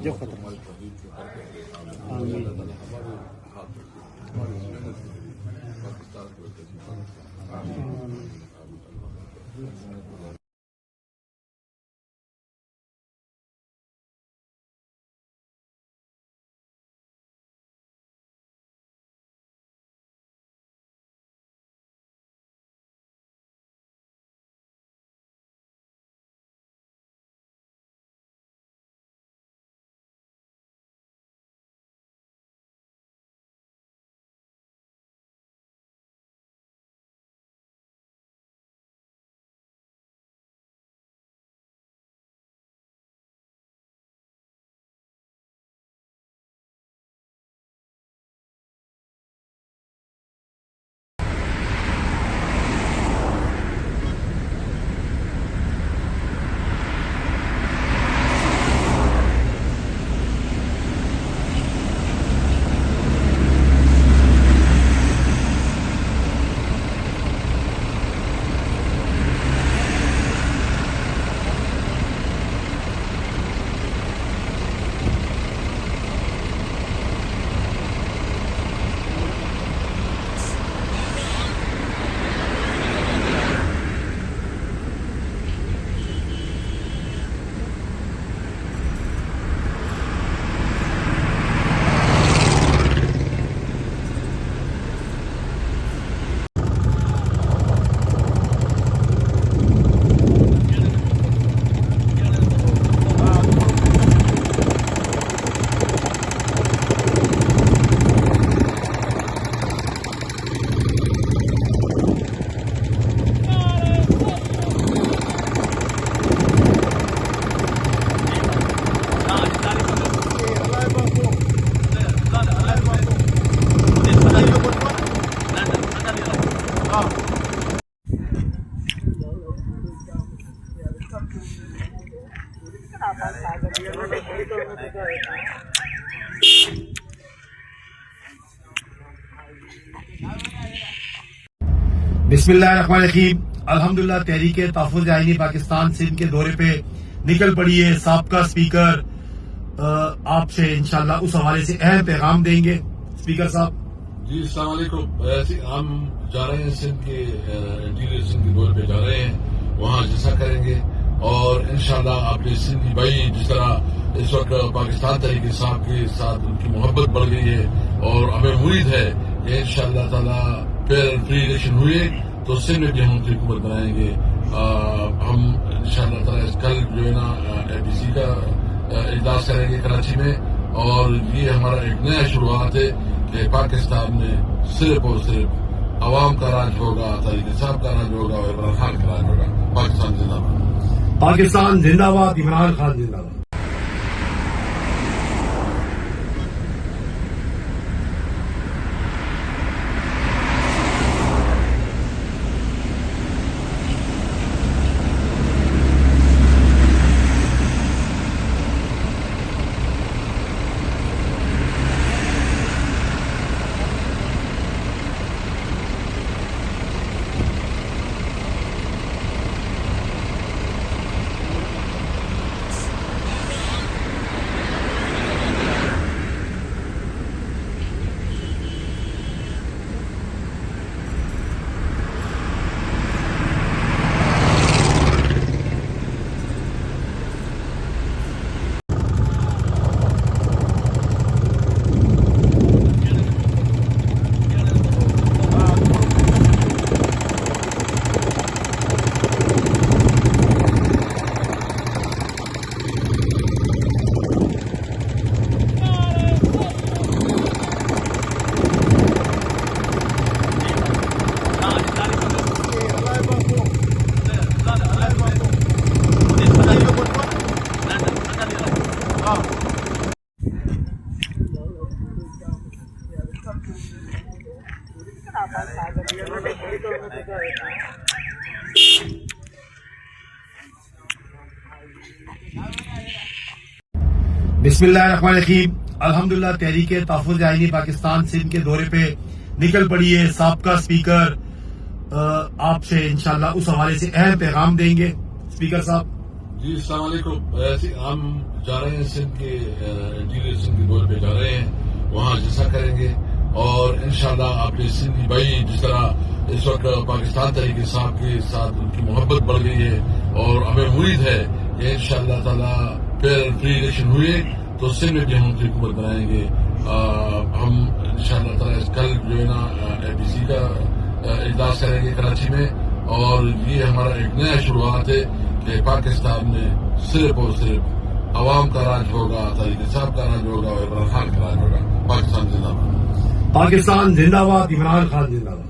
जो खत्म बिस्मिल्लाहिर्रहमानिर्रहीम। अल्हम्दुलिल्लाह तहरीके तहफ़्फ़ुज़ आईनी पाकिस्तान सिंध के दौरे पे निकल पड़ी है। साबका स्पीकर आपसे इंशाल्लाह उस हवाले से अहम पैगाम देंगे। स्पीकर साहब जी, अस्सलाम वालेकुम। हम जा रहे हैं सिंध के इंटीरियर सिंध के दौरे पे जा रहे हैं, वहाँ जलसा करेंगे और इंशाल्लाह अपने सिंधी भाई जिस तरह इस वक्त पाकिस्तान तहरीके साहब के साथ उनकी मोहब्बत बढ़ गई है और हमें उम्मीद है कि इंशाल्लाह ताला फेयर एंड फ्री इलेक्शन हुए तो सिंध में भी हम उनकी हुकूमत बनाएंगे। हम इंशाल्लाह ताला कल जो है ना एपीसी का इजलास करेंगे कराची में और ये हमारा एक नया शुरुआत है कि पाकिस्तान में सिर्फ और सिर्फ अवाम का राज होगा, तहरीके साहब का राज होगा और इमरान खान का राज होगा। पाकिस्तान जिंदाबाद। पाकिस्तान जिंदाबाद, इमरान खान जिंदाबाद। बिस्मिल्लाहिर्रहमानिर्रहीम। अल्हम्दुलिल्लाह तहरीके तहफ़्फ़ुज़ आईनी पाकिस्तान सिंध के दौरे पे निकल पड़ी है। साबका स्पीकर आपसे इंशाल्लाह उस हवाले से अहम पैगाम देंगे। स्पीकर साहब। जी अस्सलाम वालेकुम। हम जा रहे हैं सिंध के इंटीरियर सिंध के दौरे पे जा रहे हैं, वहाँ जलसा करेंगे और इंशाल्लाह अपने सिंधी भाई जिस तरह इस वक्त पाकिस्तान तरीके साहब के साथ उनकी मोहब्बत बढ़ गई है और हमें उम्मीद है कि इंशाल्लाह ताला फेयर एंड फ्री इलेक्शन हुए तो सिंध में भी हम उनकी हुकूमत बनाएंगे। हम इंशाल्लाह ताला कल जो है ना APC का इजलास करेंगे कराची में और ये हमारा एक नया शुरुआत है कि पाकिस्तान में सिर्फ और सिर्फ अवाम का राज होगा, तरीके साहब का राज होगा और इमरान खान का राज होगा। पाकिस्तान जिंदाबाद। पाकिस्तान जिंदाबाद, इमरान खान जिंदाबाद।